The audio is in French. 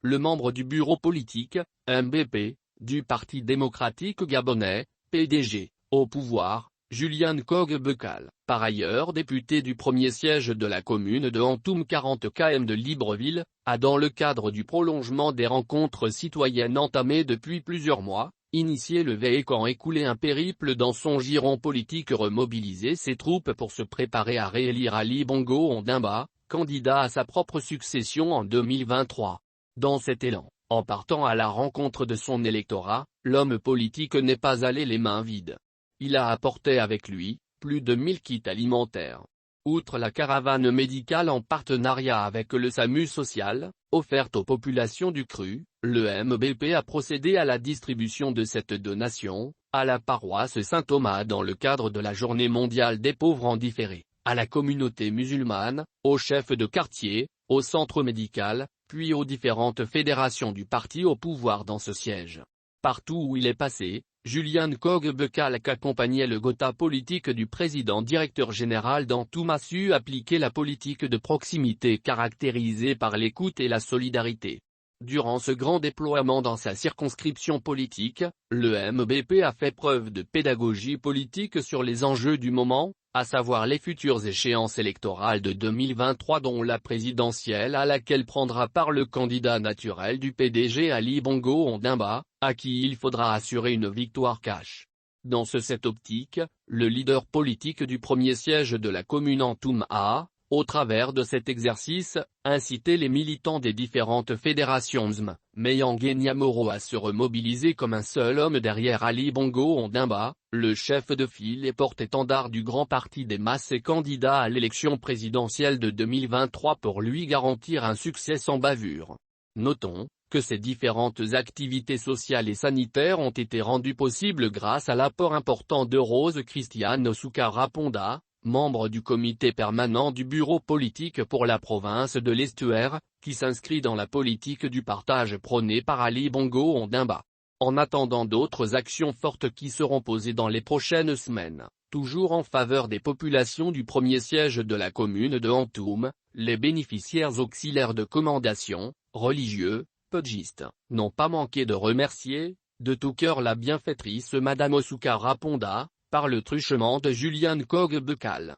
le membre du bureau politique, MBP, du Parti démocratique gabonais, PDG, au pouvoir, Julian Kogue-Bekal, par ailleurs député du premier siège de la commune de Antoum 40 km de Libreville, a dans le cadre du prolongement des rencontres citoyennes entamées depuis plusieurs mois, initié le Véhécan écoulé un périple dans son giron politique remobiliser ses troupes pour se préparer à réélire Ali Bongo Ondimba, candidat à sa propre succession en 2023. Dans cet élan, en partant à la rencontre de son électorat, l'homme politique n'est pas allé les mains vides. Il a apporté avec lui, plus de 1000 kits alimentaires. Outre la caravane médicale en partenariat avec le SAMU social, offerte aux populations du Cru, le MBP a procédé à la distribution de cette donation, à la paroisse Saint-Thomas dans le cadre de la Journée mondiale des pauvres en différé, à la communauté musulmane, aux chefs de quartier, au centre médical, puis aux différentes fédérations du parti au pouvoir dans ce siège. Partout où il est passé, Julian Kogue-Bekal accompagnait le Gotha politique du président directeur général d'Antoum a su appliquer la politique de proximité caractérisée par l'écoute et la solidarité. Durant ce grand déploiement dans sa circonscription politique, le MBP a fait preuve de pédagogie politique sur les enjeux du moment, à savoir les futures échéances électorales de 2023 dont la présidentielle à laquelle prendra part le candidat naturel du PDG Ali Bongo Ondimba, à qui il faudra assurer une victoire cash. Dans cette optique, le leader politique du premier siège de la commune Antoum a, au travers de cet exercice, incité les militants des différentes fédérations Mayang Nyamoro à se remobiliser comme un seul homme derrière Ali Bongo Ondimba, le chef de file et porte-étendard du grand parti des masses et candidat à l'élection présidentielle de 2023 pour lui garantir un succès sans bavure. Notons que ces différentes activités sociales et sanitaires ont été rendues possibles grâce à l'apport important de Rose Christiane Souka-Raponda, membre du comité permanent du bureau politique pour la province de l'Estuaire, qui s'inscrit dans la politique du partage prônée par Ali Bongo Ondimba. En attendant d'autres actions fortes qui seront posées dans les prochaines semaines, toujours en faveur des populations du premier siège de la commune de Antoum, les bénéficiaires auxiliaires de commendation, religieux, pudgistes, n'ont pas manqué de remercier, de tout cœur la bienfaitrice Madame Souka-Raponda, par le truchement de Julian Kogue-Bekal.